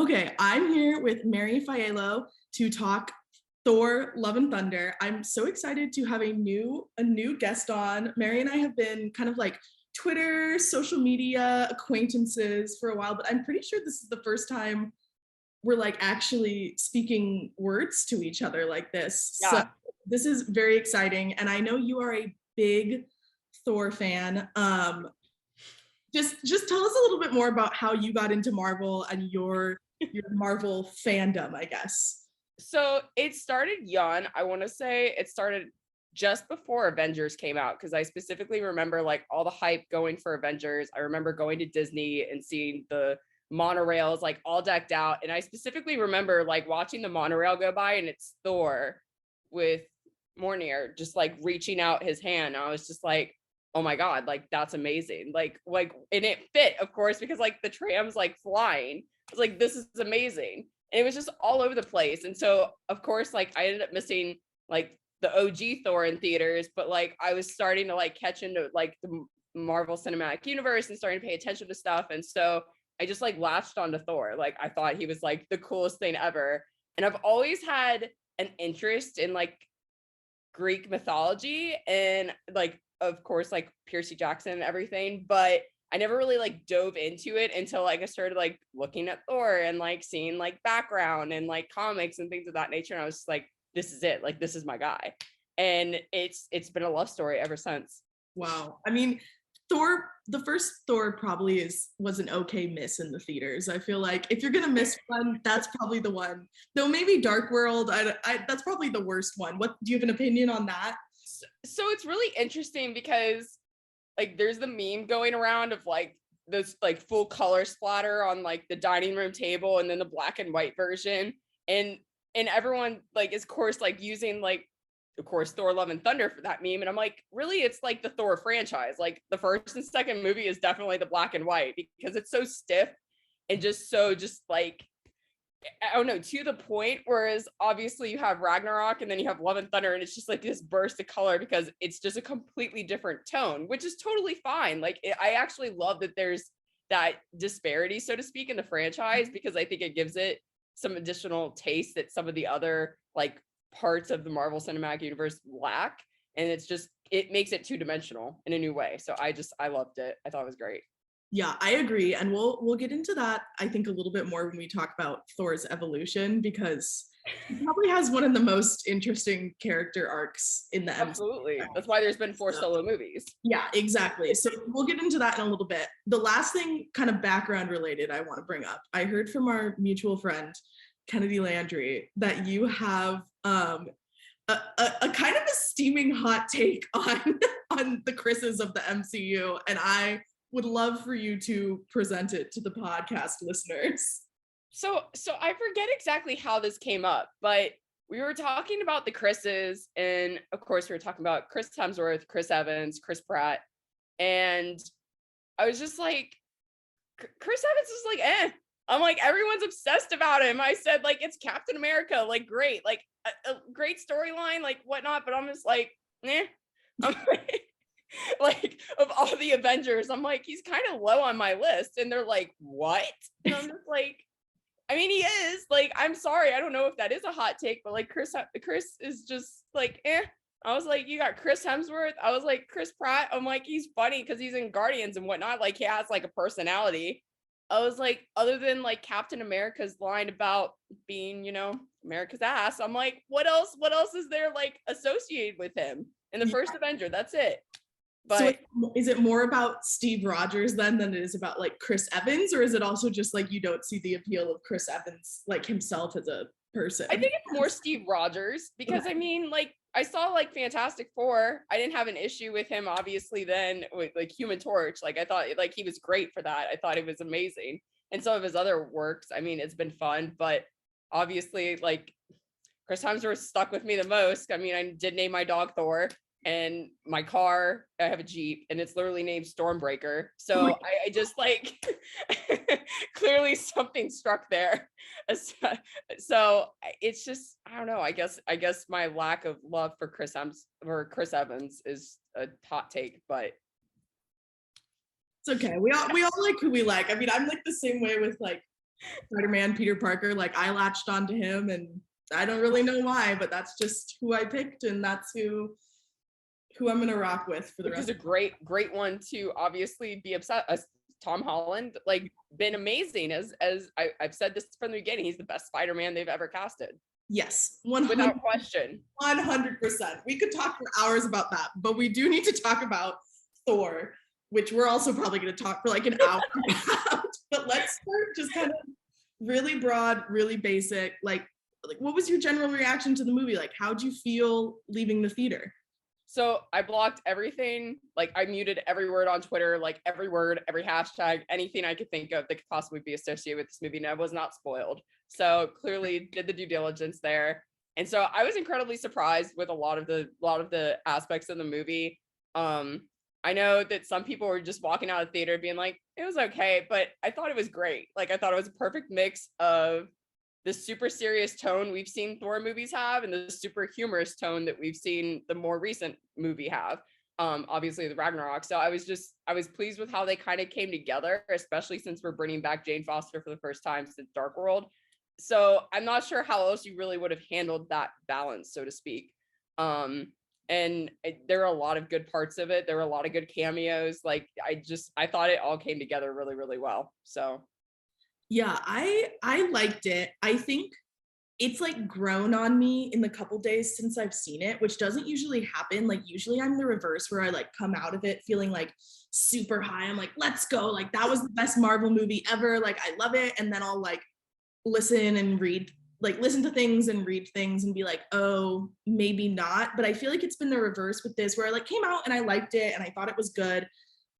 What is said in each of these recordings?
Okay, I'm here with Mari Faiello to talk Thor: Love and Thunder. I'm so excited to have a new guest on. Mari and I have been kind of like Twitter, social media acquaintances for a while, but I'm pretty sure this is the first time we're like actually speaking words to each other like this. Yeah. So this is very exciting, and I know you are a big Thor fan. Just tell us a little bit more about how you got into Marvel and your Marvel fandom, I guess. So it started young. I want to say it started just before Avengers came out because I specifically remember like all the hype going for Avengers. I remember going to Disney and seeing the monorails like all decked out. And I specifically remember like watching the monorail go by and it's Thor with Mjolnir just like reaching out his hand. I was just like, oh my God, like that's amazing. Like, and it fit, of course, because like the tram's like flying. I was like, this is amazing. And it was just all over the place. And so, of course, like I ended up missing like the OG Thor in theaters, but like I was starting to like catch into like the Marvel Cinematic Universe and starting to pay attention to stuff. And so I just like latched onto Thor. Like I thought he was like the coolest thing ever. And I've always had an interest in like Greek mythology and like, of course, like Percy Jackson and everything, but I never really like dove into it until like I started like looking at Thor and like seeing like background and like comics and things of that nature. And I was just like, this is it. Like, this is my guy. And it's been a love story ever since. Wow. I mean, Thor, the first Thor probably was an okay miss in the theaters. I feel like if you're gonna miss one, that's probably the one. Though maybe Dark World, that's probably the worst one. What do you have an opinion on that? So it's really interesting because like there's the meme going around of like this like full color splatter on like the dining room table and then the black and white version and everyone like is of course like using like of course Thor Love and Thunder for that meme and I'm like really it's like the Thor franchise, like the first and second movie is definitely the black and white because it's so stiff and just like I don't know, to the point, whereas obviously you have Ragnarok and then you have Love and Thunder and it's just like this burst of color because it's just a completely different tone, which is totally fine. Like I actually love that there's that disparity, so to speak, in the franchise because I think it gives it some additional taste that some of the other like parts of the Marvel Cinematic Universe lack. And it makes it two-dimensional in a new way. So I loved it. I thought it was great. Yeah, I agree, and we'll get into that I think a little bit more when we talk about Thor's evolution because he probably has one of the most interesting character arcs in the MCU. Absolutely. That's why there's been 4 solo movies. Yeah, exactly. So we'll get into that in a little bit. The last thing, kind of background related, I want to bring up. I heard from our mutual friend Kennedy Landry that you have a kind of a steaming hot take on the Chrises of the MCU, and I would love for you to present it to the podcast listeners. So I forget exactly how this came up, but we were talking about the Chrises, and of course we were talking about Chris Hemsworth, Chris Evans, Chris Pratt, and I was just like, Chris Evans is like, I'm like, everyone's obsessed about him. I said like, it's Captain America, like great, like a great storyline, like whatnot, but I'm just like, I'm like of all the Avengers, I'm like, he's kind of low on my list. And they're like, what? And I'm just like, I mean, he is like, I'm sorry, I don't know if that is a hot take, but like Chris is just like, I was like, you got Chris Hemsworth. I was like, Chris Pratt. I'm like, he's funny because he's in Guardians and whatnot. Like he has like a personality. I was like, other than like Captain America's line about being, America's ass, I'm like, what else is there like associated with him in the first Avenger? That's it. But so is it more about Steve Rogers then than it is about like Chris Evans, or is it also just like you don't see the appeal of Chris Evans like himself as a person? I think it's more Steve Rogers because I mean, like I saw like Fantastic Four. I didn't have an issue with him obviously then with like Human Torch. Like I thought like he was great for that. I thought it was amazing. And some of his other works, I mean, it's been fun, but obviously like Chris Hemsworth stuck with me the most. I mean, I did name my dog Thor. And my car, I have a Jeep and it's literally named Stormbreaker. So I just like clearly something struck there. So it's just, I don't know. I guess my lack of love for Chris Evans is a hot take, but it's okay. We all like who we like. I mean, I'm like the same way with like Spider-Man, Peter Parker, like I latched onto him, and I don't really know why, but that's just who I picked, and that's who I'm gonna rock with for the Which rest. is a great one to obviously be upset. Tom Holland, like, been amazing as I've said this from the beginning. He's the best Spider-Man they've ever casted. Yes, without question. 100%. We could talk for hours about that, but we do need to talk about Thor, which we're also probably going to talk for like an hour about. But let's start just kind of really broad, really basic. Like, what was your general reaction to the movie? Like, how'd you feel leaving the theater? So I blocked everything. Like, I muted every word on Twitter, like every word, every hashtag, anything I could think of that could possibly be associated with this movie. And I was not spoiled. So clearly did the due diligence there. And so I was incredibly surprised with a lot of the aspects of the movie. I know that some people were just walking out of the theater being like, it was okay, but I thought it was great. Like, I thought it was a perfect mix of the super serious tone we've seen Thor movies have and the super humorous tone that we've seen the more recent movie have. Obviously the Ragnarok. So I was pleased with how they kind of came together, especially since we're bringing back Jane Foster for the first time since Dark World. So I'm not sure how else you really would have handled that balance, so to speak. And there are a lot of good parts of it. There were a lot of good cameos. Like, I thought it all came together really, really well. So yeah, I liked it. I think it's like grown on me in the couple days since I've seen it, which doesn't usually happen. Like, usually I'm the reverse, where I like come out of it feeling like super high. I'm like, let's go, like that was the best Marvel movie ever, like I love it. And then I'll like listen to things and read things and be like, oh, maybe not. But I feel like it's been the reverse with this, where I like came out and I liked it and I thought it was good,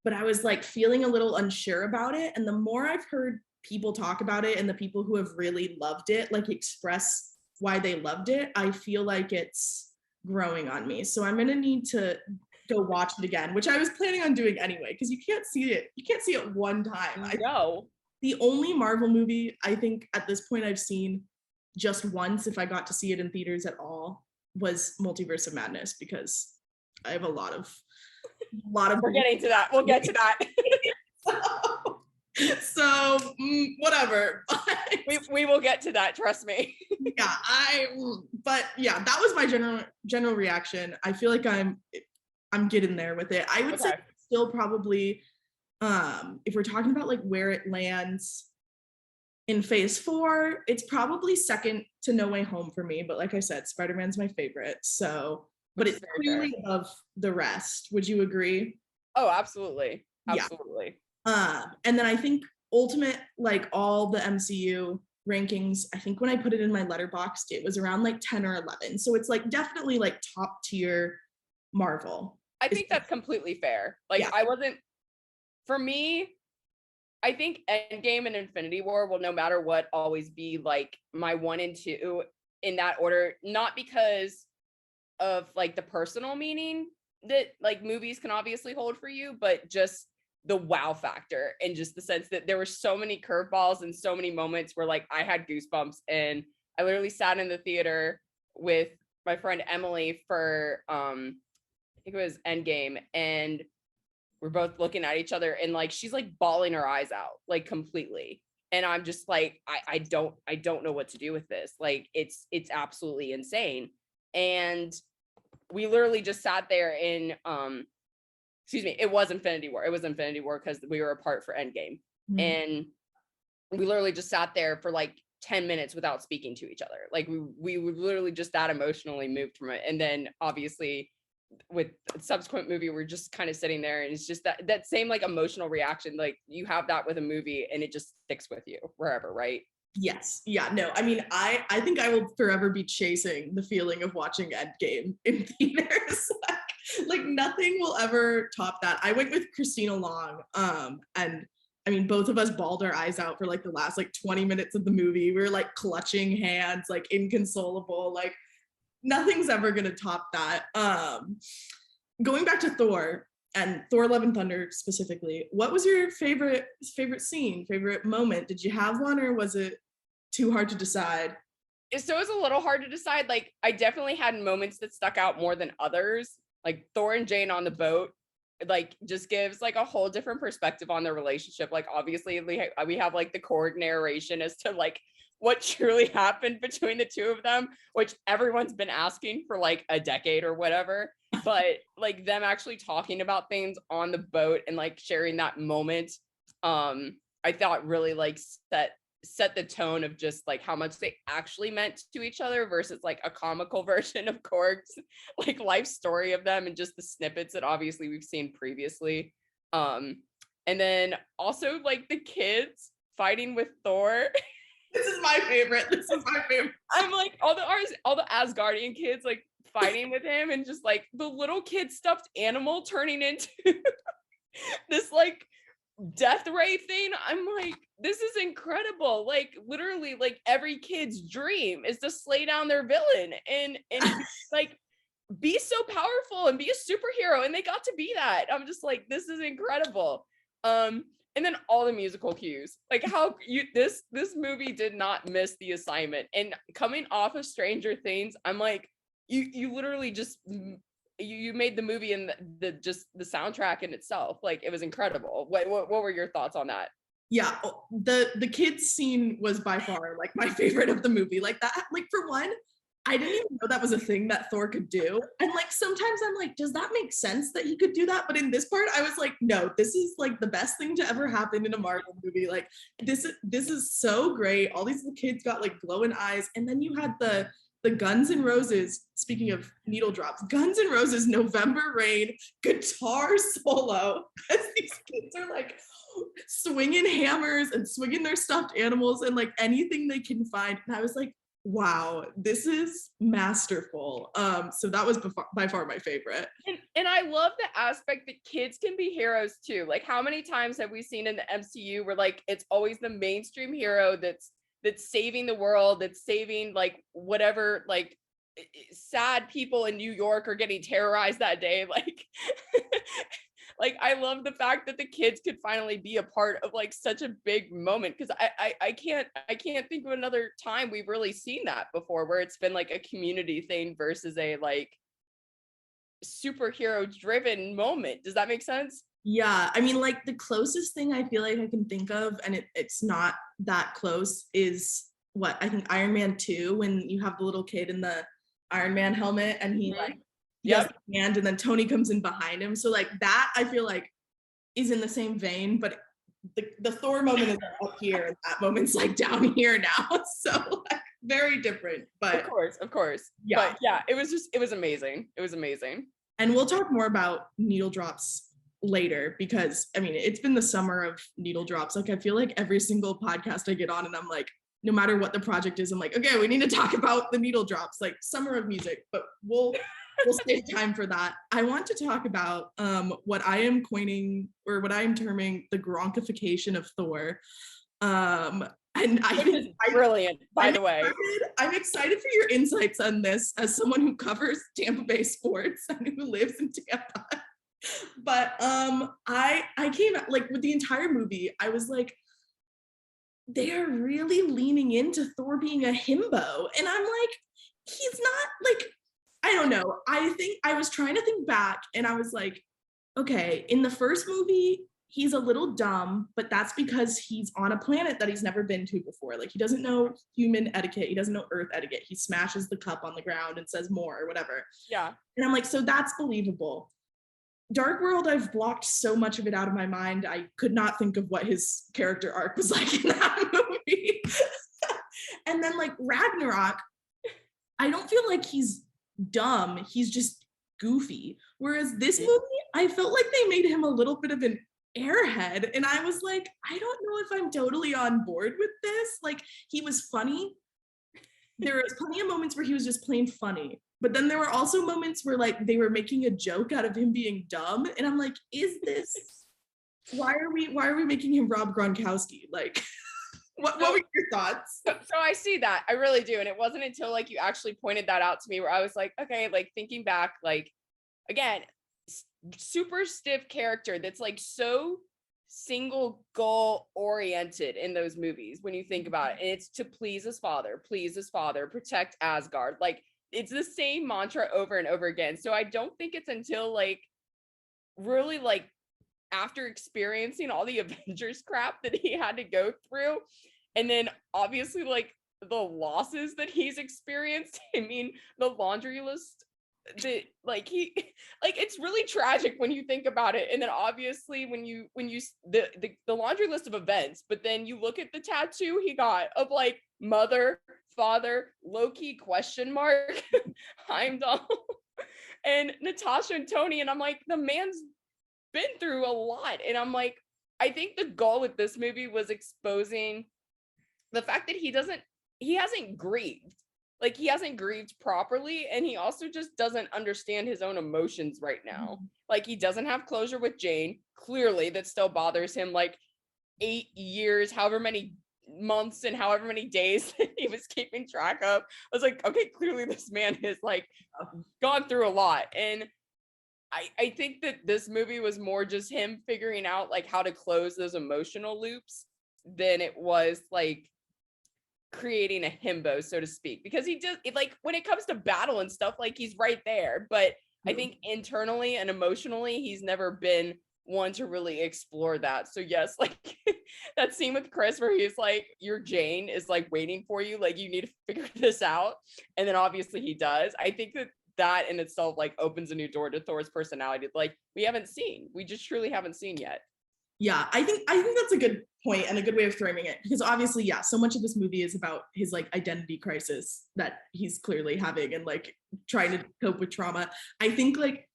but I was like feeling a little unsure about it. And the more I've heard people talk about it and the people who have really loved it like express why they loved it, I feel like it's growing on me. So I'm gonna need to go watch it again, which I was planning on doing anyway, because you can't see it one time. no. The only Marvel movie I think at this point I've seen just once, if I got to see it in theaters at all, was Multiverse of Madness, because I have a lot of We're getting to that. We'll get to that. so whatever. we will get to that, trust me. Yeah, but yeah, that was my general reaction. I feel like I'm getting there with it. I would say still probably if we're talking about like where it lands in phase 4, it's probably second to No Way Home for me, but like I said, Spider-Man's my favorite. So, but it's clearly above the rest. Would you agree? Oh, absolutely. Absolutely. Yeah. And then I think ultimate, like all the MCU rankings, I think when I put it in my Letterboxd, it was around like 10 or 11. So it's like definitely like top tier Marvel. I think that's completely fair. Like, yeah. For me, I think Endgame and Infinity War will, no matter what, always be like my 1 and 2 in that order. Not because of like the personal meaning that like movies can obviously hold for you, but just the wow factor, and just the sense that there were so many curveballs and so many moments where like I had goosebumps, and I literally sat in the theater with my friend Emily for I think it was Endgame, and we're both looking at each other, and like she's like bawling her eyes out like completely, and I'm just like, I don't know what to do with this. Like, it's absolutely insane. And we literally just sat there in it was Infinity War because we were apart for Endgame. And we literally just sat there for like 10 minutes without speaking to each other. Like, we were literally just that emotionally moved from it. And then obviously with the subsequent movie, we're just kind of sitting there, and it's just that same like emotional reaction. Like, you have that with a movie and it just sticks with you wherever, right? Yes. Yeah, no, I mean, I think I will forever be chasing the feeling of watching Endgame in theaters. like nothing will ever top that. I went with Christina Long, and I mean, both of us bawled our eyes out for like the last like 20 minutes of the movie. We were like clutching hands, like inconsolable. Like, nothing's ever gonna top that. Going back to Thor and Thor: Love and Thunder specifically, what was your favorite scene, favorite moment? Did you have one, or was it too hard to decide? So it was a little hard to decide. Like, I definitely had moments that stuck out more than others. Like Thor and Jane on the boat. like just gives like a whole different perspective on the relationship. Like obviously we have like the Korg narration as to like what truly happened between the two of them, which everyone's been asking for like a decade or whatever. But like them actually talking about things on the boat and like sharing that moment, I thought really like set the tone of just like how much they actually meant to each other versus like a comical version of Korg's like life story of them and just the snippets that obviously we've seen previously. And then also like the kids fighting with Thor. This is my favorite. I'm like all the Asgardian kids like fighting with him, and just like the little kid stuffed animal turning into this like death ray thing. I'm like, this is incredible. Like literally like every kid's dream is to slay down their villain and like be so powerful and be a superhero, and they got to be that. I'm just like, this is incredible. And then all the musical cues, like how this movie did not miss the assignment. And coming off of Stranger Things, I'm like, you literally just you made the movie and the soundtrack in itself, like it was incredible. What were your thoughts on that? Yeah, the kids scene was by far like my favorite of the movie. Like that, like for one, I didn't even know that was a thing that Thor could do. And like sometimes I'm like, does that make sense that he could do that? But in this part, I was like, no, this is like the best thing to ever happen in a Marvel movie. Like this is so great. All these little kids got like glowing eyes. And then you had the Guns N' Roses, speaking of needle drops, Guns N' Roses November Rain guitar solo, as these kids are like swinging hammers and swinging their stuffed animals and like anything they can find. And I was like, wow, this is masterful. So that was by far my favorite. And I love the aspect that kids can be heroes too. Like how many times have we seen in the MCU where like it's always the mainstream hero that's saving the world, that's saving like whatever, like sad people in New York are getting terrorized that day. Like like I love the fact that the kids could finally be a part of like such a big moment, because I can't think of another time we've really seen that before, where it's been like a community thing versus a like superhero driven moment. Does that make sense? Yeah, I mean, like the closest thing I feel like I can think of, and it's not that close, is what I think Iron Man 2, when you have the little kid in the Iron Man helmet and he like has the hand and then Tony comes in behind him. So like that I feel like is in the same vein, but the Thor moment is up here and that moment's like down here now. So like very different. But of course. Yeah. But yeah, it was amazing. It was amazing. And we'll talk more about needle drops later, because I mean it's been the summer of needle drops. Like I feel like every single podcast I get on and I'm like, no matter what the project is, I'm like, okay, we need to talk about the needle drops, like summer of music, but we'll save time for that. I want to talk about what I am coining, or what I am terming, the Gronkification of Thor. And I think brilliant, by the way. I'm excited for your insights on this as someone who covers Tampa Bay sports and who lives in Tampa. But I came like with the entire movie, I was like, they are really leaning into Thor being a himbo. And I'm like, he's not, like, I don't know. I think I was trying to think back and I was like, okay, in the first movie, he's a little dumb, but that's because he's on a planet that he's never been to before. Like he doesn't know human etiquette. He doesn't know Earth etiquette. He smashes the cup on the ground and says more or whatever. Yeah. And I'm like, so that's believable. Dark World, I've blocked so much of it out of my mind. I could not think of what his character arc was like in that movie. And then like Ragnarok, I don't feel like he's dumb. He's just goofy. Whereas this movie, I felt like they made him a little bit of an airhead. And I was like, I don't know if I'm totally on board with this. Like he was funny. There was plenty of moments where he was just plain funny. But then there were also moments where like they were making a joke out of him being dumb. And I'm like, is this, why are we making him Rob Gronkowski? Like, what were your thoughts? So I see that. I really do. And it wasn't until like you actually pointed that out to me where I was like, okay, like thinking back, like, again, super stiff character that's like so single goal oriented in those movies when you think about it. And it's to please his father, protect Asgard. Like, it's the same mantra over and over again. So I don't think it's until like really like after experiencing all the Avengers crap that he had to go through, and then obviously like the losses that he's experienced. I mean, the laundry list that like he like it's really tragic when you think about it. And then obviously when you the laundry list of events, but then you look at the tattoo he got of like mother, father, Loki question mark, Heimdall, and Natasha and Tony, and I'm like, the man's been through a lot. And I'm like, I think the goal with this movie was exposing the fact that he hasn't grieved. Like he hasn't grieved properly, and he also just doesn't understand his own emotions right now. Like he doesn't have closure with Jane. Clearly, that still bothers him. Like 8 years, however many months and however many days that he was keeping track of. I was like, okay, clearly this man has like gone through a lot. And I think that this movie was more just him figuring out like how to close those emotional loops than it was like creating a himbo, so to speak, because he just like when it comes to battle and stuff, like he's right there, but I think internally and emotionally he's never been one to really explore that. So yes, like that scene with Chris where he's like, your Jane is like waiting for you, like you need to figure this out, and then obviously he does. I think that in itself like opens a new door to Thor's personality, like we just truly haven't seen yet. Yeah, I think that's a good point and a good way of framing it, because obviously, yeah, so much of this movie is about his like identity crisis that he's clearly having and like trying to cope with trauma. I think like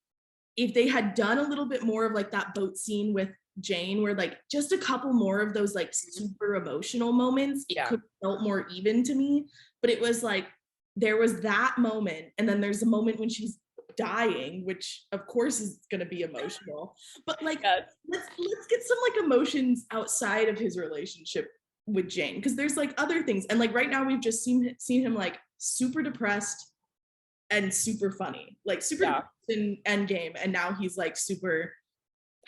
if they had done a little bit more of like that boat scene with Jane, where like just a couple more of those like super emotional moments, it could have felt more even to me. But it was like there was that moment, and then there's a moment when she's dying, which of course is going to be emotional, but like let's get some like emotions outside of his relationship with Jane, because there's like other things, and like right now we've just seen him like super depressed and super funny, like super in Endgame, and now he's like super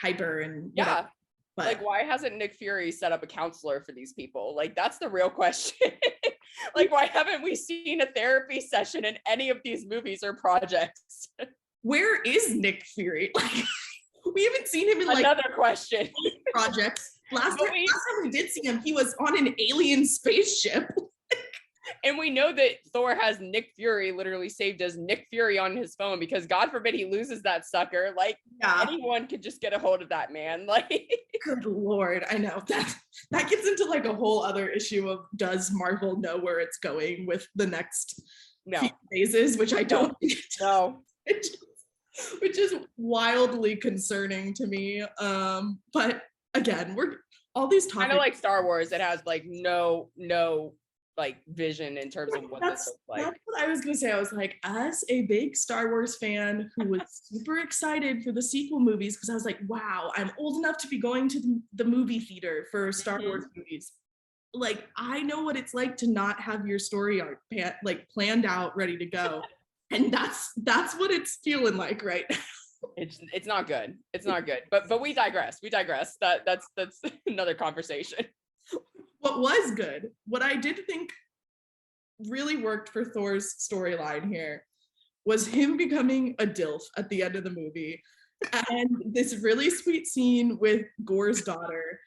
hyper and whatever. But like why hasn't Nick Fury set up a counselor for these people? Like that's the real question. Like why haven't we seen a therapy session in any of these movies or projects? Where is Nick Fury? Like we haven't seen him in like another question projects. Last time we did see him, he was on an alien spaceship. And we know that Thor has Nick Fury literally saved as Nick Fury on his phone, because God forbid he loses that sucker. Like anyone could just get a hold of that man. Like good Lord, I know that gets into like a whole other issue of, does Marvel know where it's going with the next few phases, which I don't know. Which is wildly concerning to me. But again, we're all these topics kind of like Star Wars. It has like no like vision in terms of what this looks like. That's what I was gonna say. I was like, as a big Star Wars fan who was super excited for the sequel movies, because I was like, wow, I'm old enough to be going to the movie theater for Star Wars movies. Like, I know what it's like to not have your story arc like planned out, ready to go, and that's what it's feeling like right now. It's not good. It's not good. But we digress. That's another conversation. What was good, what I did think really worked for Thor's storyline here, was him becoming a DILF at the end of the movie, and this really sweet scene with Gore's daughter,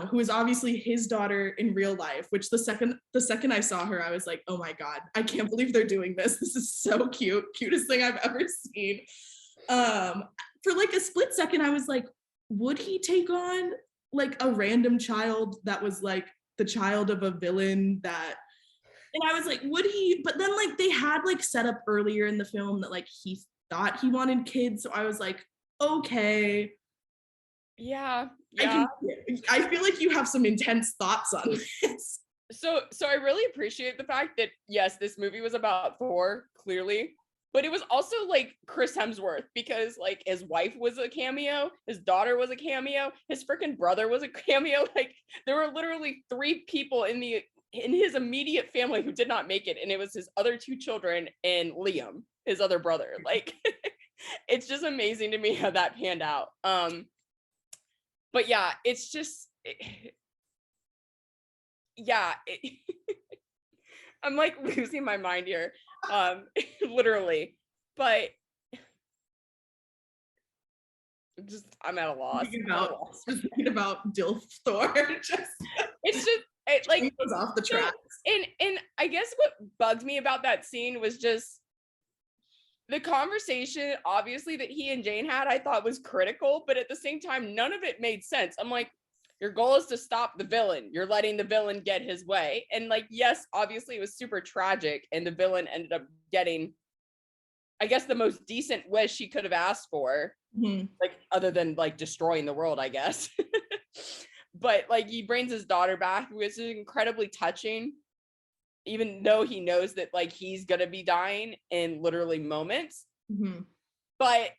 who is obviously his daughter in real life, which the second I saw her, I was like, oh my God, I can't believe they're doing this. This is so cute. Cutest thing I've ever seen. For like a split second, I was like, would he take on like a random child that was like the child of a villain that, and I was like, would he? But then like they had like set up earlier in the film that like he thought he wanted kids, so I was like, okay, yeah. I feel like you have some intense thoughts on this. So I really appreciate the fact that yes, this movie was about Thor, clearly, but it was also like Chris Hemsworth, because like his wife was a cameo, his daughter was a cameo, his freaking brother was a cameo. Like there were literally 3 people in his immediate family who did not make it, and it was his other 2 children and Liam, his other brother. Like it's just amazing to me how that panned out. But yeah, it's just I'm like losing my mind here, literally. But I'm at a loss. Just thinking about DILF Thor. Like goes off the track. And I guess what bugged me about that scene was just the conversation, obviously, that he and Jane had, I thought was critical, but at the same time, none of it made sense. I'm like, your goal is to stop the villain. You're letting the villain get his way. And like, yes, obviously it was super tragic and the villain ended up getting, I guess, the most decent wish he could have asked for, like, other than like destroying the world, I guess. But like, he brings his daughter back, which is incredibly touching, even though he knows that like he's gonna be dying in literally moments. But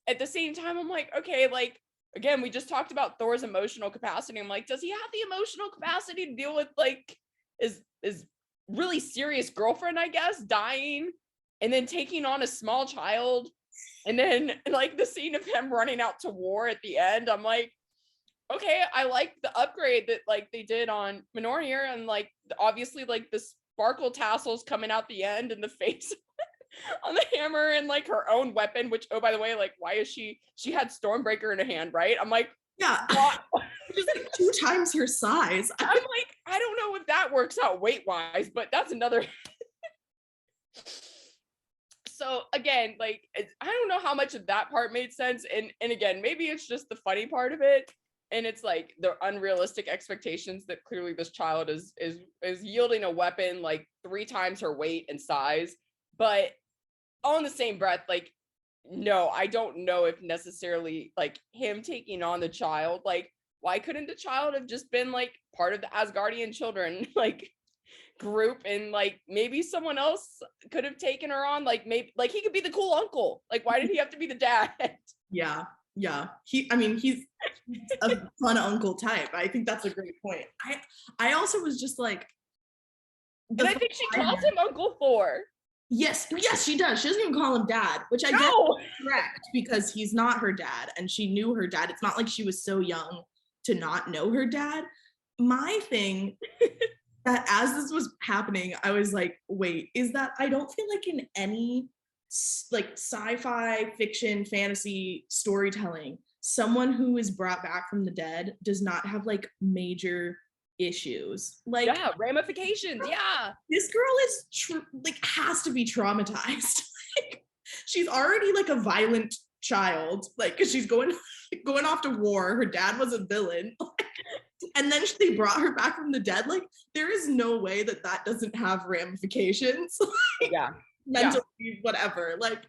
at the same time, I'm like, okay, like, again, we just talked about Thor's emotional capacity. I'm like, does he have the emotional capacity to deal with like his really serious girlfriend, I guess, dying and then taking on a small child? And then like the scene of him running out to war at the end, I'm like, okay, I like the upgrade that like they did on Mjolnir, and like obviously like the sparkle tassels coming out the end and the face on the hammer and like her own weapon, which, oh, by the way, like, why is she had Stormbreaker in her hand, right? I'm like, yeah, she's like 2 times her size. I'm like, I don't know if that works out weight wise, but that's another. So again, like, I don't know how much of that part made sense, and again, maybe it's just the funny part of it, and it's like the unrealistic expectations that clearly this child is yielding a weapon like 3 times her weight and size. But all in the same breath, like, no, I don't know if necessarily like him taking on the child, like, why couldn't the child have just been like part of the Asgardian children like group, and like maybe someone else could have taken her on, like maybe like he could be the cool uncle, like why did he have to be the dad? Yeah, he's a fun uncle type. I think that's a great point. I also was just like, and I think she calls him Uncle Thor. Yes, she does. She doesn't even call him dad, which I guess is correct, because he's not her dad and she knew her dad. It's not like she was so young to not know her dad. My thing that as this was happening, I was like, wait, is that I don't feel like in any like sci-fi, fiction, fantasy storytelling, someone who is brought back from the dead does not have like major issues, like, yeah, ramifications. Yeah, this girl is like has to be traumatized. Like, she's already like a violent child, like, because she's going off to war. Her dad was a villain, and then they brought her back from the dead. Like, there is no way that doesn't have ramifications. Like, yeah, mentally, whatever. Like,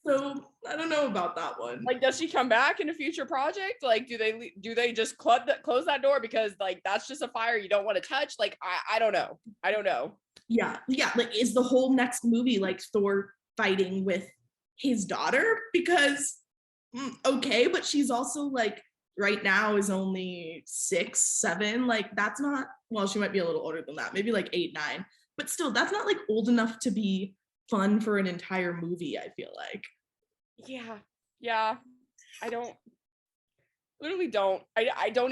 so I don't know about that one. Like, does she come back in a future project? Like, do they just close that door because like that's just a fire you don't want to touch? Like, I don't know. Yeah. Like, is the whole next movie like Thor fighting with his daughter? Because okay, but she's also like right now is only 6, 7. Like, that's not, well, she might be a little older than that, maybe like 8, 9. But still, that's not like old enough to be fun for an entire movie, I feel like. Yeah. I don't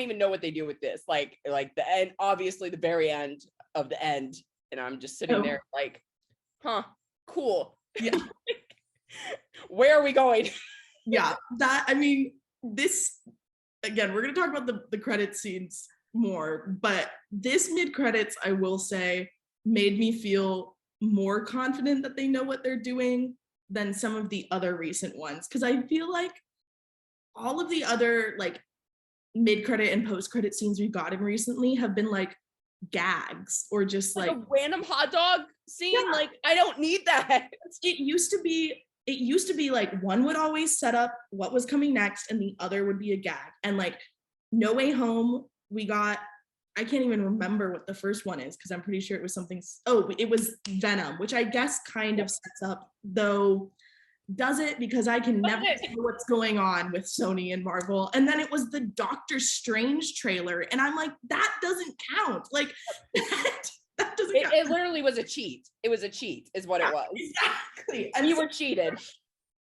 even know what they do with this. Like the end, obviously the very end of the end, and I'm just sitting there like, huh, cool. Yeah. Where are we going? Yeah, that, I mean, this, again, we're going to talk about the credit scenes more, but this mid-credits, I will say, made me feel more confident that they know what they're doing than some of the other recent ones, because I feel like all of the other like mid-credit and post-credit scenes we've gotten recently have been like gags or just like a random hot dog scene. Yeah. Like, I don't need that. It used to be like one would always set up what was coming next and the other would be a gag. And like No Way Home, we got, I can't even remember what the first one is because I'm pretty sure it was something, it was Venom, which I guess kind of sets up, though does it, because I can never tell what's going on with Sony and Marvel. And then it was the Doctor Strange trailer, and I'm like, that doesn't count. Like, that doesn't count. It literally was a cheat. It was a cheat, is what it was. Exactly. And you were cheated.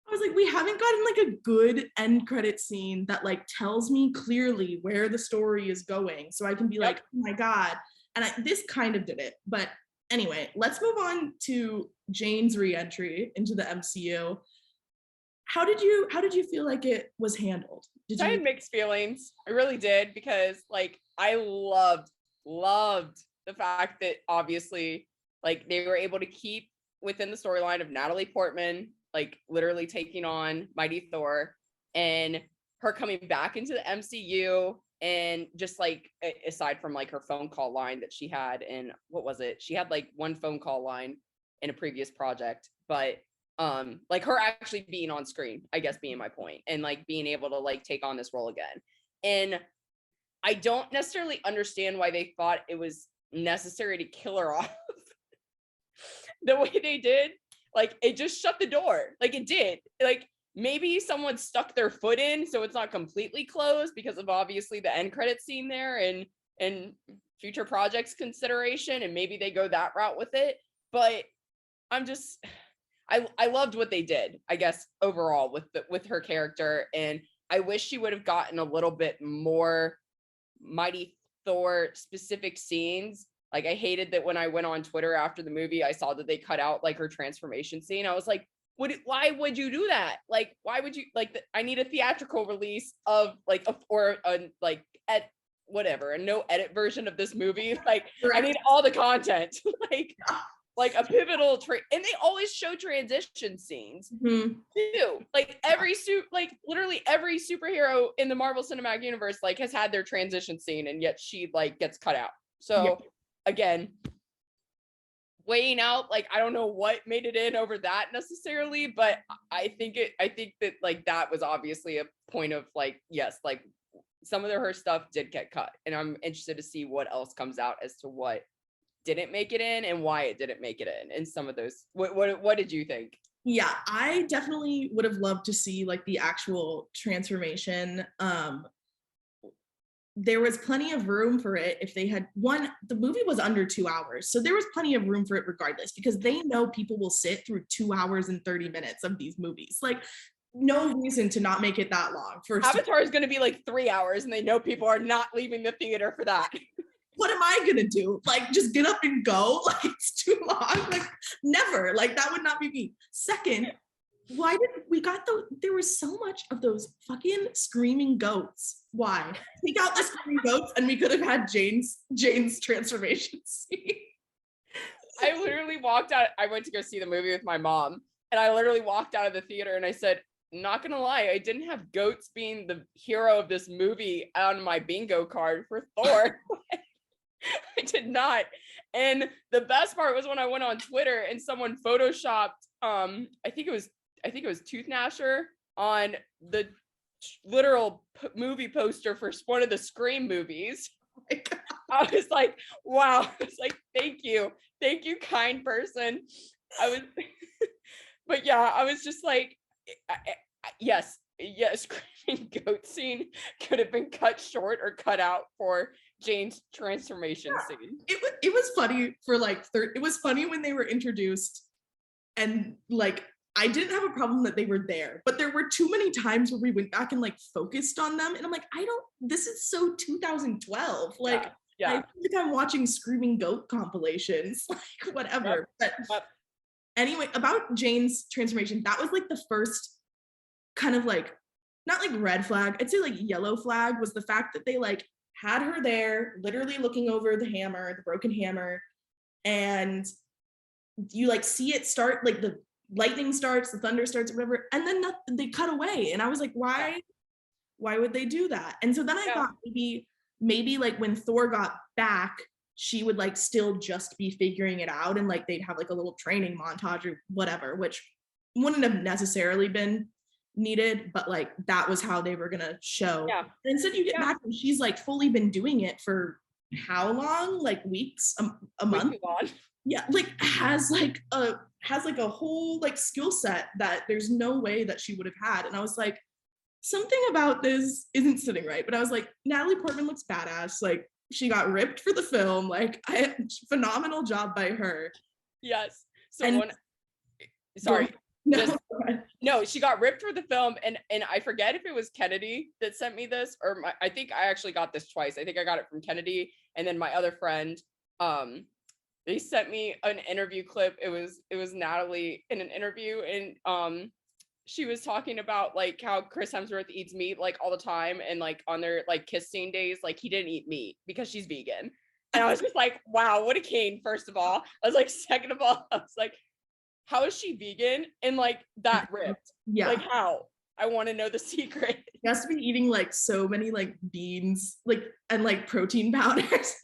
I was like, we haven't gotten like a good end credit scene that like tells me clearly where the story is going, so I can be like, oh my God. And this kind of did it. But anyway, let's move on to Jane's re-entry into the MCU. how did you feel like it was handled? I had mixed feelings. I really did, because like I loved the fact that obviously like they were able to keep within the storyline of Natalie Portman like literally taking on Mighty Thor, and her coming back into the MCU, and just like aside from like her phone call line that she had in, what was it? She had like one phone call line in a previous project, but like her actually being on screen, I guess, being my point, and like being able to like take on this role again. And I don't necessarily understand why they thought it was necessary to kill her off the way they did. Like it just shut the door. Like it did. Like maybe someone stuck their foot in so it's not completely closed because of obviously the end credit scene there and future projects consideration, and maybe they go that route with it. But I'm just I loved what they did, I guess, overall with her character, and I wish she would have gotten a little bit more Mighty Thor specific scenes. Like I hated that when I went on Twitter after the movie, I saw that they cut out like her transformation scene. I was like, why would you do that? Like, why would you I need a theatrical release of like whatever, a no edit version of this movie. Like I need all the content. like a pivotal and they always show transition scenes too. Like literally every superhero in the Marvel Cinematic Universe like has had their transition scene, and yet she like gets cut out. So again, weighing out, like I don't know what made it in over that necessarily, but I think that like that was obviously a point of like, yes, like some of her stuff did get cut, and I'm interested to see what else comes out as to what didn't make it in and why it didn't make it in some of those. What did you think? Yeah, I definitely would have loved to see like the actual transformation. There was plenty of room for it if they had the movie was under 2 hours, so there was plenty of room for it regardless, because they know people will sit through 2 hours and 30 minutes of these movies. Like no reason to not make it that long. Avatar is going to be like 3 hours, and they know people are not leaving the theater for that. What am I gonna do? Like just get up and go? Like it's too long. Like never. Like that would not be me. Second, why did we got there was so much of those fucking screaming goats? Why? Take out the screaming goats and we could have had Jane's transformation scene. I literally walked out. I went to go see the movie with my mom, and I literally walked out of the theater and I said, not gonna lie, I didn't have goats being the hero of this movie on my bingo card for Thor. I did not. And the best part was when I went on Twitter and someone photoshopped I think it was Tooth Gnasher on the literal movie poster for one of the Scream movies. I was like, wow. I was like, thank you, kind person. But yeah, I was just like, yes, screaming goat scene could have been cut short or cut out for Jane's transformation scene. It was funny for like it was funny when they were introduced, and like I didn't have a problem that they were there, but there were too many times where we went back and like focused on them, and I'm like, this is so 2012. Like I feel like I'm watching Screaming Goat compilations, like whatever. But anyway, about Jane's transformation, that was like the first kind of like, not like red flag, I'd say like yellow flag, was the fact that they like had her there literally looking over the broken hammer, and you like see it start, like the lightning starts, the thunder starts, whatever, and then they cut away, and I was like, why would they do that? And so then I thought maybe like when Thor got back, she would like still just be figuring it out, and like they'd have like a little training montage or whatever, which wouldn't have necessarily been needed, but like that was how they were gonna show. And instead you get back and she's like fully been doing it for how long? Like weeks, a month? Yeah, like has like a whole like skill set that there's no way that she would have had. And I was like, something about this isn't sitting right. But I was like, Natalie Portman looks badass. Like she got ripped for the film. Like phenomenal job by her. Yes. So sorry. No, she got ripped for the film, and I forget if it was Kennedy that sent me this, or I think I actually got this twice. I think I got it from Kennedy, and then my other friend, they sent me an interview clip. It was Natalie in an interview, and she was talking about like how Chris Hemsworth eats meat like all the time, and like on their like kiss scene days, like he didn't eat meat because she's vegan. And I was just like, wow, what a cane, first of all. I was like, second of all, I was like, how is she vegan and like that ripped? Yeah. Like how? I want to know the secret. He has to be eating like so many like beans, like and like protein powders.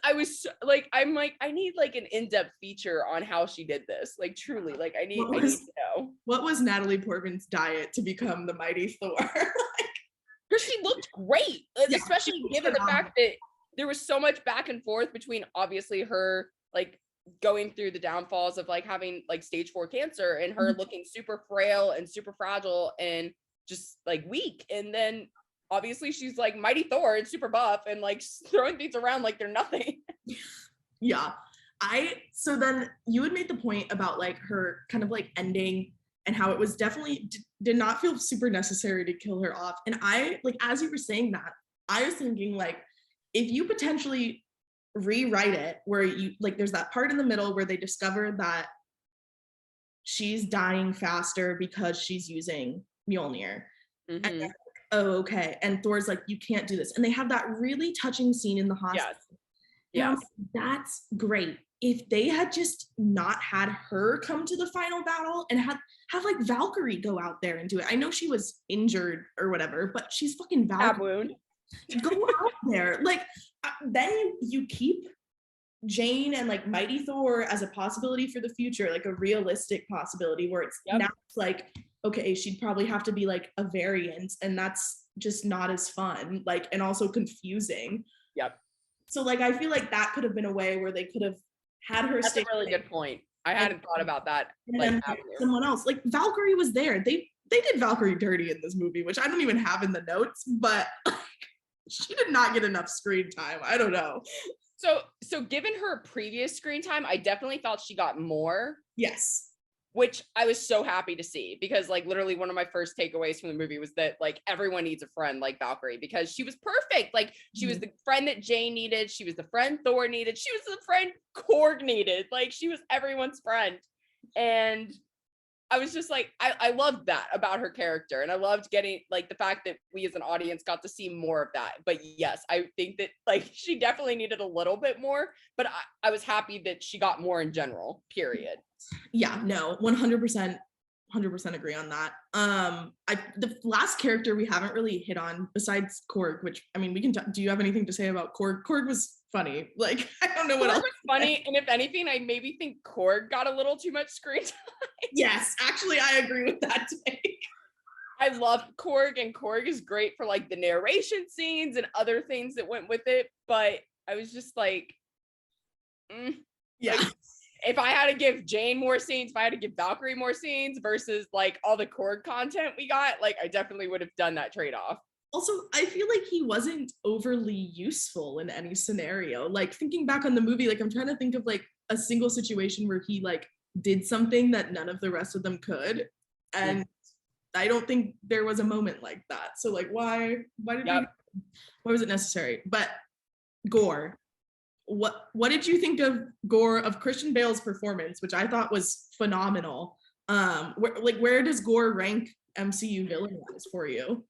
I'm like, I need like an in-depth feature on how she did this. Like truly, like I need to know. What was Natalie Portman's diet to become the mighty Thor? Because she looked great, especially given the fact that there was so much back and forth between obviously her like going through the downfalls of like having like stage 4 cancer and her looking super frail and super fragile and just like weak, and then obviously she's like mighty Thor and super buff and like throwing things around like they're nothing. Yeah. So then you had made the point about like her kind of like ending and how it was definitely did not feel super necessary to kill her off. And I like, as you were saying that, I was thinking like, if you potentially rewrite it where you like, there's that part in the middle where they discover that she's dying faster because she's using Mjolnir. And they're like, oh, okay. And Thor's like, you can't do this. And they have that really touching scene in the hospital. Yes. That's great. If they had just not had her come to the final battle and have like Valkyrie go out there and do it. I know she was injured or whatever, but she's fucking Valkyrie. Go out there. Like, then you keep Jane and like mighty Thor as a possibility for the future, like a realistic possibility where it's now it's like, okay, she'd probably have to be like a variant, and that's just not as fun, like, and also confusing. So like, I feel like that could have been a way where they could have had her. That's a really good point. I hadn't thought about that. Like someone else, like Valkyrie was there. They did Valkyrie dirty in this movie, which I don't even have in the notes, but like, she did not get enough screen time. I don't know. So given her previous screen time, I definitely felt she got more. Yes. Which I was so happy to see, because like literally one of my first takeaways from the movie was that like everyone needs a friend like Valkyrie, because she was perfect. Like she was the friend that Jane needed. She was the friend Thor needed. She was the friend Korg needed. Like she was everyone's friend. And I was just like, I loved that about her character. And I loved getting like the fact that we as an audience got to see more of that. But yes, I think that like she definitely needed a little bit more, but I was happy that she got more in general, period. Yeah, no, 100% agree on that. The last character we haven't really hit on besides Korg, which I mean, we can do you have anything to say about Korg? Korg was funny. Like, I don't know what else. Korg was funny, and if anything, I maybe think Korg got a little too much screen time. Yes, actually, I agree with that take. I love Korg, and Korg is great for like the narration scenes and other things that went with it, but I was just like, yeah. Like, if I had to give Jane more scenes, if I had to give Valkyrie more scenes versus like all the Korg content we got, like I definitely would have done that trade-off. Also, I feel like he wasn't overly useful in any scenario. Like thinking back on the movie, like I'm trying to think of like a single situation where he like did something that none of the rest of them could. And I don't think there was a moment like that. So like, why was it necessary? But Gore, what did you think of Gore, of Christian Bale's performance, which I thought was phenomenal? Where does Gore rank MCU villain wise for you?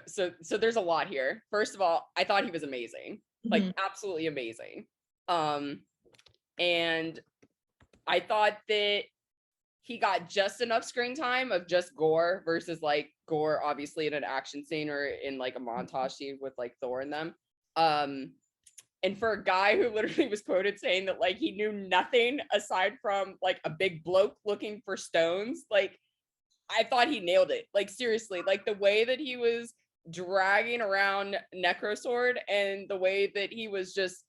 So there's a lot here. First of all, I thought he was amazing, like absolutely amazing. And I thought that he got just enough screen time of just Gore versus like Gore obviously in an action scene or in like a montage scene with like Thor and them. And for a guy who literally was quoted saying that like he knew nothing aside from like a big bloke looking for stones, like I thought he nailed it. Like seriously, like the way that he was dragging around Necrosword and the way that he was just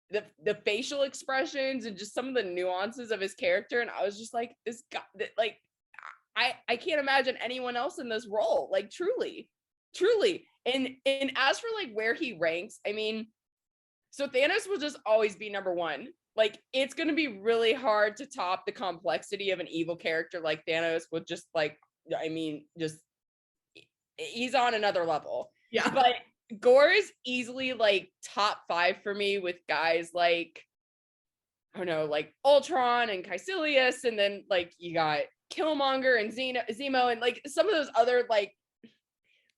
the facial expressions and just some of the nuances of his character. And I was just like, this guy, like I can't imagine anyone else in this role. Like truly. And as for like where he ranks, I mean, so Thanos will just always be number one. Like, it's going to be really hard to top the complexity of an evil character like Thanos with just like, I mean, just, he's on another level. Yeah. But Gore is easily like top 5 for me with guys like, I don't know, like Ultron and Caecilius. And then like you got Killmonger and Zemo and like some of those other like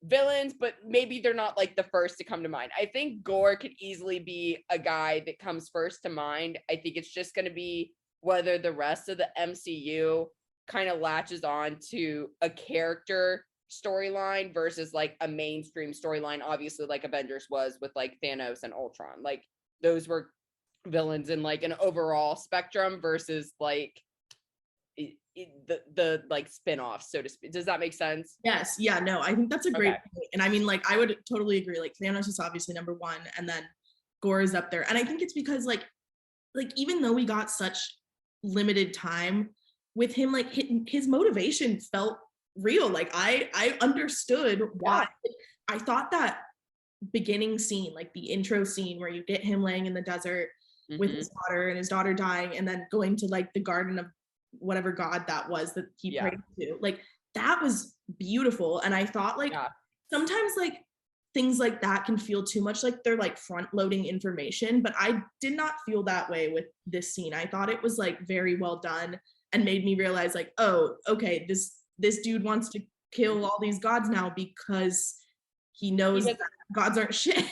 villains, but maybe they're not like the first to come to mind. I think Gore could easily be a guy that comes first to mind. I think it's just going to be whether the rest of the MCU kind of latches on to a character storyline versus like a mainstream storyline, obviously like Avengers was with like Thanos and Ultron. Like those were villains in like an overall spectrum versus like the like spin-offs, so to speak. Does that make sense? Yes. Yeah, no, I think that's a great point. And I mean, like, I would totally agree. Like, Thanos is obviously number one, and then Gore is up there. And I think it's because like even though we got such limited time with him, like his motivation felt real. Like I understood why. I thought that beginning scene, like the intro scene where you get him laying in the desert with his daughter and his daughter dying, and then going to like the garden of whatever god that was that he prayed to, like that was beautiful. And I thought like sometimes like things like that can feel too much like they're like front loading information, but I did not feel that way with this scene. I thought it was like very well done and made me realize like, oh, okay, this dude wants to kill all these gods now because he knows that gods aren't shit.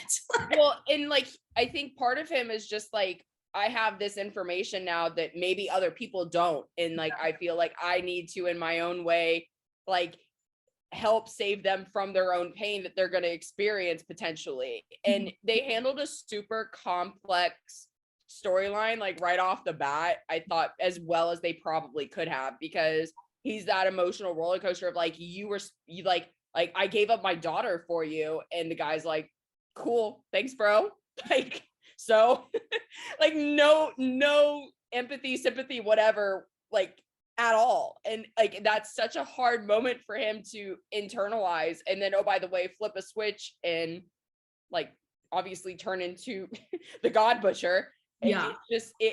Well, and like I think part of him is just like, I have this information now that maybe other people don't, and like I feel like I need to in my own way like help save them from their own pain that they're going to experience potentially. And they handled a super complex storyline like right off the bat, I thought, as well as they probably could have, because he's that emotional roller coaster of like, you like I gave up my daughter for you, and the guy's like, cool, thanks bro. Like, so like no empathy, sympathy, whatever, like at all. And like that's such a hard moment for him to internalize, and then, oh, by the way, flip a switch and like obviously turn into the God Butcher. And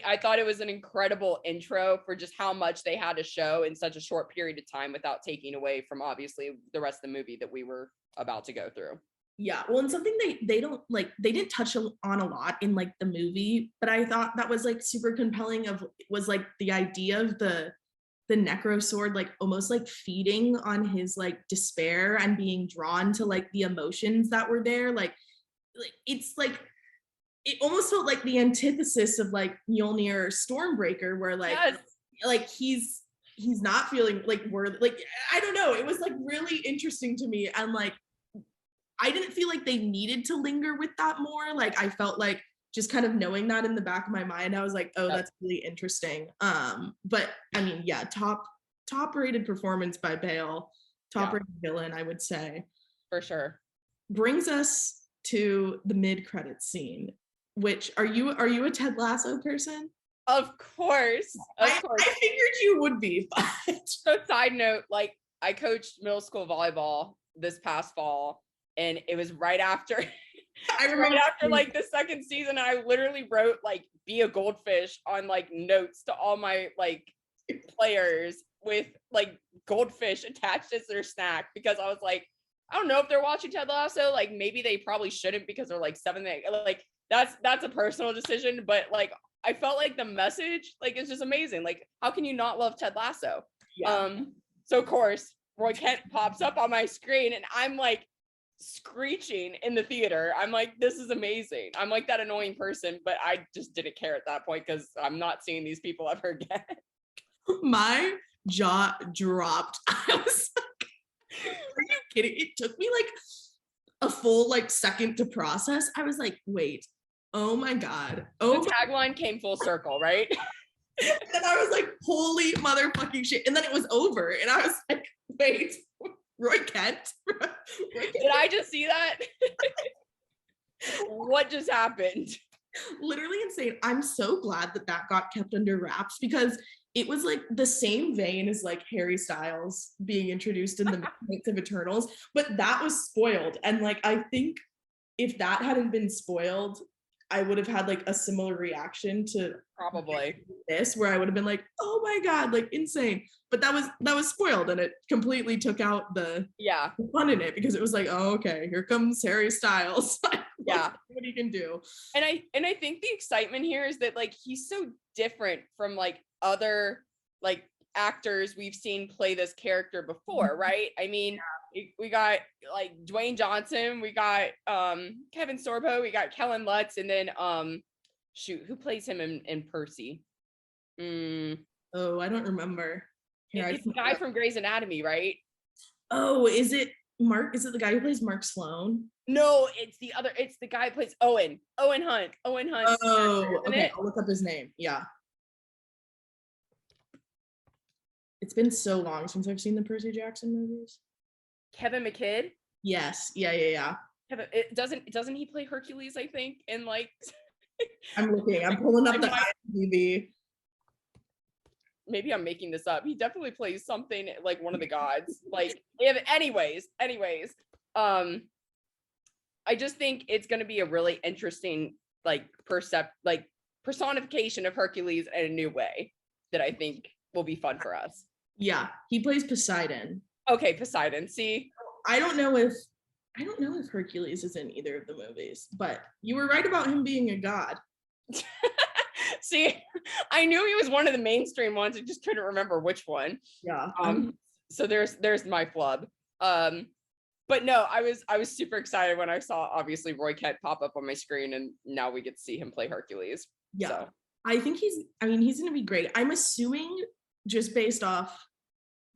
I thought it was an incredible intro for just how much they had to show in such a short period of time without taking away from obviously the rest of the movie that we were about to go through. Yeah, well, and something they don't like, they didn't touch on a lot in like the movie, but I thought that was like super compelling was like the idea of the necro sword like almost like feeding on his like despair and being drawn to like the emotions that were there. Like it's like it almost felt like the antithesis of like Mjolnir or Stormbreaker, where like like he's not feeling like worthy. Like I don't know, it was like really interesting to me, and like I didn't feel like they needed to linger with that more. Like I felt like just kind of knowing that in the back of my mind, I was like, oh, that's really interesting. But I mean, yeah, top rated performance by Bale, top rated villain, I would say. For sure. Brings us to the mid-credits scene, which are you a Ted Lasso person? Of course. I figured you would be, but so side note, like I coached middle school volleyball this past fall, and it was right after like the second season, I literally wrote like be a goldfish on like notes to all my like players with like goldfish attached as their snack, because I was like, I don't know if they're watching Ted Lasso, like maybe they probably shouldn't because they're like 7th, like that's a personal decision, but like I felt like the message like is just amazing. Like how can you not love Ted Lasso? So of course Roy Kent pops up on my screen, and I'm like screeching in the theater. I'm like, this is amazing. I'm like that annoying person, but I just didn't care at that point because I'm not seeing these people ever again. My jaw dropped. I was like, are you kidding? It took me like a full like second to process. I was like, wait, oh my God. Oh, the tagline came full circle, right? And then I was like, holy motherfucking shit. And then it was over. And I was like, wait, Roy Kent? Did I just see that? What just happened? Literally insane. I'm so glad that got kept under wraps, because it was like the same vein as like Harry Styles being introduced in the Knights of Eternals, but that was spoiled. And like, I think if that hadn't been spoiled, I would have had like a similar reaction to probably this, where I would have been like, oh my God, like insane. But that was spoiled, and it completely took out the fun in it, because it was like, oh, okay, here comes Harry Styles. What he can do. And I think the excitement here is that like he's so different from like other like actors we've seen play this character before, right? I mean, we got like Dwayne Johnson, we got Kevin Sorbo, we got Kellen Lutz, and then shoot, who plays him in Percy? Oh, I don't remember. It's the guy from Grey's Anatomy, right? Oh, is it Mark? Is it the guy who plays Mark Sloan? No, it's the guy who plays Owen Hunt. Oh, okay, I'll look up his name. Yeah. It's been so long since I've seen the Percy Jackson movies. Kevin McKidd? Yes. Yeah. Kevin, doesn't he play Hercules, I think? And like I'm pulling up the IMDb. Maybe I'm making this up. He definitely plays something like one of the gods. Like, anyways. I just think it's going to be a really interesting personification of Hercules in a new way that I think will be fun for us. Yeah, he plays Poseidon. Okay, Poseidon. See, I don't know if Hercules is in either of the movies, but you were right about him being a god. See, I knew he was one of the mainstream ones. I just couldn't remember which one. Yeah. So there's my flub. But no, I was super excited when I saw obviously Roy Kent pop up on my screen, and now we get to see him play Hercules. Yeah. So. I think he's gonna be great. I'm assuming just based off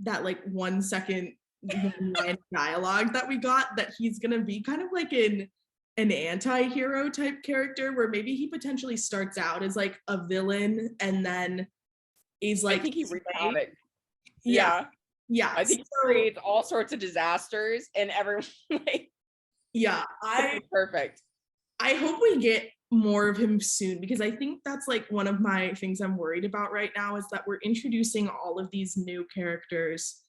that like 1 second line dialogue that we got, that he's gonna be kind of like an anti-hero type character, where maybe he potentially starts out as like a villain and then is like, I think he wreaks havoc. Yeah. I think he creates all sorts of disasters and everyone like, perfect. I hope we get more of him soon, because I think that's like one of my things I'm worried about right now, is that we're introducing all of these new characters,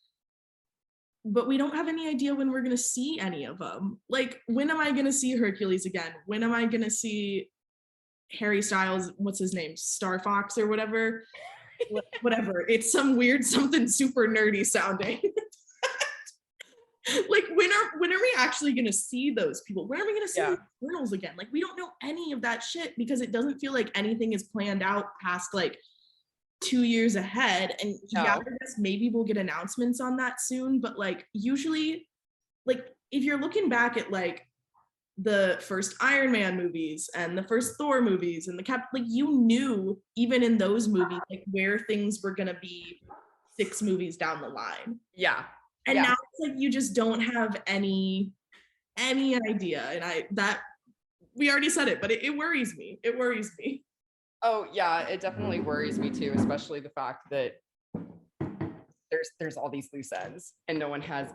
but we don't have any idea when we're going to see any of them. Like, when am I going to see Hercules again? When am I going to see Harry Styles, what's his name, Star Fox or whatever? Whatever. It's some weird something super nerdy sounding. Like, when are we actually going to see those people? When are we going to see the Eternals again? Like, we don't know any of that shit, because it doesn't feel like anything is planned out past like 2 years ahead. And I guess maybe we'll get announcements on that soon, but like, usually, like, if you're looking back at like the first Iron Man movies and the first Thor movies and like, you knew even in those movies like where things were going to be 6 movies down the line. And now it's like you just don't have any idea. And we already said it, but it worries me. It worries me. Oh yeah, it definitely worries me too, especially the fact that there's all these loose ends and no one has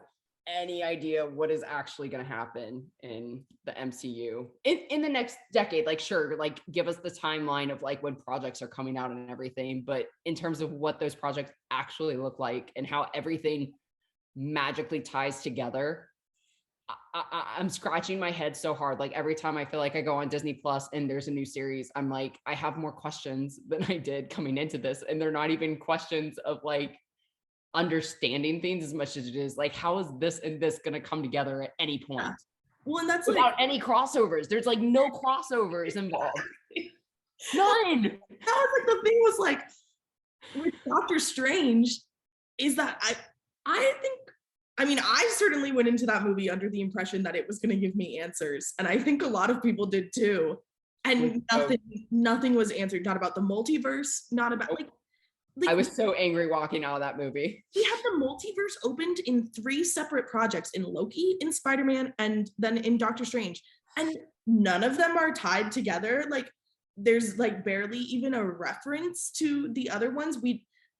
any idea what is actually going to happen in the MCU in the next decade. Like, sure, like, give us the timeline of like when projects are coming out and everything, but in terms of what those projects actually look like and how everything magically ties together, I'm scratching my head so hard. Like, every time I feel like I go on Disney Plus and there's a new series, I'm like, I have more questions than I did coming into this, and they're not even questions of like understanding things as much as it is like, how is this and this going to come together at any point? Well, and that's without like any crossovers. There's like no crossovers involved. None. That was like the thing was like with Doctor Strange, is that I think, I mean, I certainly went into that movie under the impression that it was going to give me answers, and I think a lot of people did too. And nothing was answered. Not about the multiverse. Not about like I was so angry walking out of that movie. We had the multiverse opened in 3 separate projects, in Loki, in Spider-Man, and then in Doctor Strange. And none of them are tied together. Like, there's like barely even a reference to the other ones.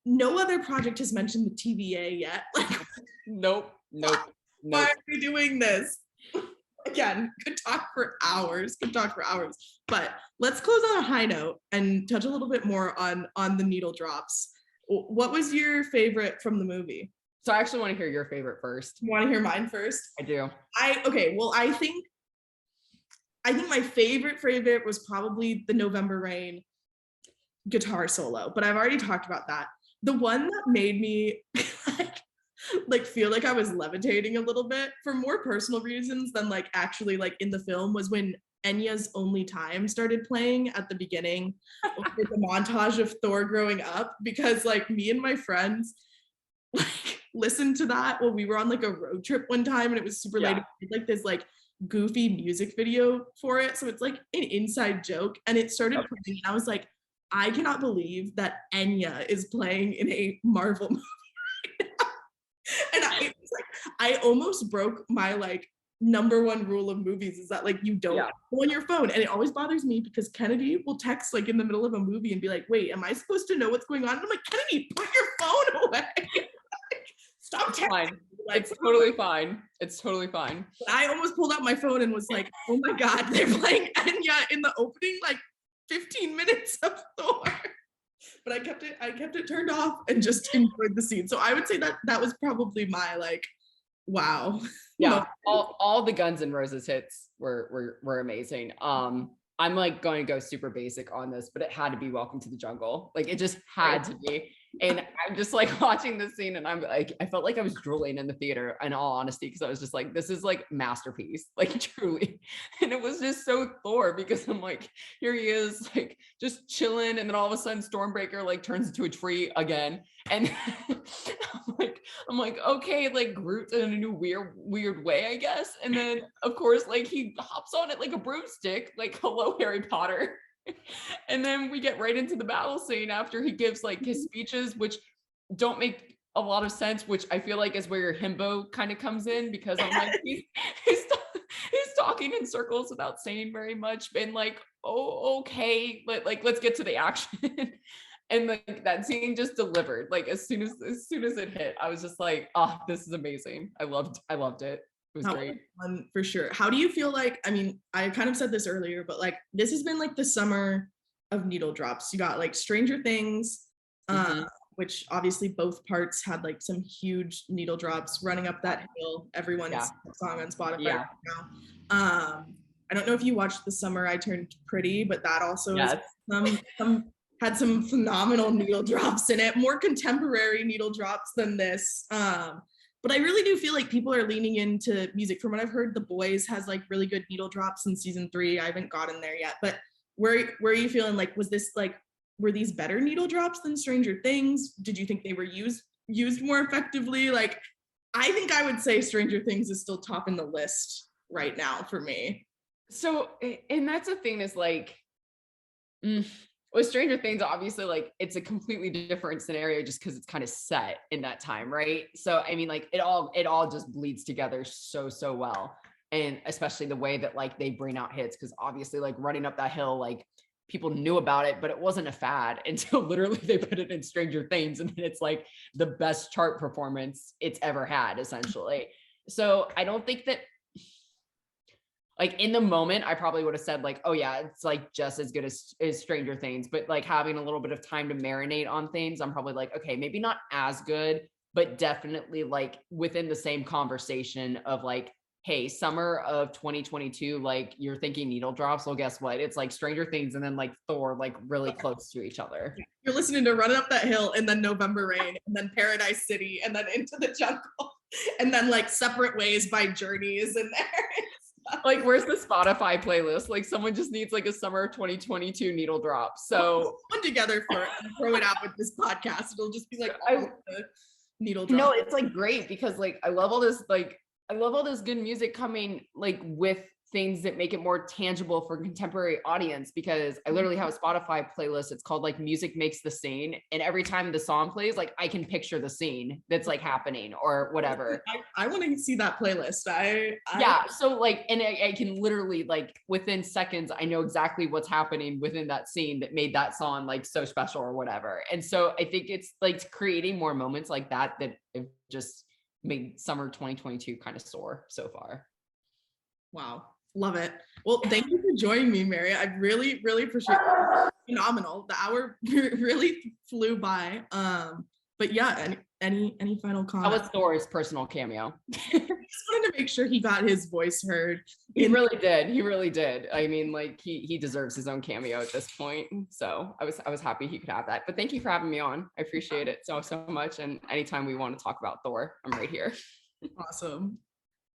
No other project has mentioned the TVA yet. Like, nope. Why are we doing this? Again, could talk for hours. But let's close on a high note and touch a little bit more on the needle drops. What was your favorite from the movie? So I actually want to hear your favorite first. You want to hear mine first? I do. Well, I think my favorite was probably the November Rain guitar solo, but I've already talked about that. The one that made me like feel like I was levitating a little bit for more personal reasons than like actually like in the film was when Enya's Only Time started playing at the beginning of the montage of Thor growing up, because like me and my friends like listened to that when we were on like a road trip one time and it was super late. Like this like goofy music video for it. So it's like an inside joke. And it started playing and I was like, I cannot believe that Enya is playing in a Marvel movie right now. And I almost broke my like number one rule of movies is that like you don't go on your phone. And it always bothers me because Kennedy will text like in the middle of a movie and be like, wait, am I supposed to know what's going on? And I'm like, Kennedy, put your phone away. Stop texting. Fine. Like, it's totally fine. It's totally fine. But I almost pulled out my phone and was like, oh my God, they're playing Enya in the opening like 15 minutes of Thor. But I kept it turned off and just enjoyed the scene. So I would say that was probably my like, wow. Yeah, all the Guns N' Roses hits were amazing. I'm like going to go super basic on this, but it had to be Welcome to the Jungle. Like it just had to be. And I'm just like watching this scene and I'm like, I felt like I was drooling in the theater in all honesty, because I was just like, this is like masterpiece, like truly. And it was just so Thor, because I'm like, here he is like just chilling. And then all of a sudden Stormbreaker like turns into a tree again. And I'm like, okay, like Groot in a new weird way, I guess. And then of course, like he hops on it like a broomstick, like hello, Harry Potter. And then we get right into the battle scene after he gives like his speeches, which don't make a lot of sense, which I feel like is where your himbo kind of comes in, because I'm like, he's talking in circles without saying very much, and like, oh, okay, like let's get to the action. And like that scene just delivered. Like as soon as it hit, I was just like, oh, this is amazing. I loved it. It was great. Fun, for sure. How do you feel like, I mean, I kind of said this earlier, but like this has been like the summer of needle drops. You got like Stranger Things, which obviously both parts had like some huge needle drops. Running Up That Hill, everyone's song on Spotify right now. I don't know if you watched The Summer I Turned Pretty, but that also had some phenomenal needle drops in it, more contemporary needle drops than this. But I really do feel like people are leaning into music. From what I've heard, The Boys has like really good needle drops in season 3. I haven't gotten there yet, but where are you feeling like, was this like, were these better needle drops than Stranger Things? Did you think they were used more effectively? Like, I think I would say Stranger Things is still topping the list right now for me. So, and that's the thing is like, with Stranger Things, obviously, like it's a completely different scenario just because it's kind of set in that time, right? So I mean, like it all just bleeds together so well, and especially the way that like they bring out hits, because obviously, like Running Up That Hill, like people knew about it, but it wasn't a fad until literally they put it in Stranger Things, and it's like the best chart performance it's ever had, essentially. So I don't think that. Like in the moment, I probably would have said like, oh yeah, it's like just as good as Stranger Things, but like having a little bit of time to marinate on things, I'm probably like, okay, maybe not as good, but definitely like within the same conversation of like, hey, summer of 2022, like you're thinking needle drops. Well, guess what? It's like Stranger Things and then like Thor, like really close to each other. You're listening to Running Up That Hill and then November Rain and then Paradise City and then Into the Jungle and then like Separate Ways by Journey is in there. Like where's the Spotify playlist? Like someone just needs like a summer 2022 needle drop. So put together for it and throw it out with this podcast. It'll just be like all the needle drop. No, it's like great because like I love all this good music coming like with things that make it more tangible for contemporary audience, because I literally have a Spotify playlist. It's called like Music Makes the Scene. And every time the song plays, like I can picture the scene that's like happening or whatever. I want to see that playlist. Yeah. So like, and I can literally like within seconds, I know exactly what's happening within that scene that made that song like so special or whatever. And so I think it's like creating more moments like that have just made summer 2022 kind of soar so far. Wow. Love it. Well, thank you for joining me, Mary. I really appreciate it. Phenomenal. The hour really flew by. But yeah, any final comments? That was Thor's personal cameo. I just wanted to make sure he got his voice heard. He really did. I mean, like he deserves his own cameo at this point. So I was happy he could have that. But thank you for having me on. I appreciate it so much. And anytime we want to talk about Thor, I'm right here. Awesome.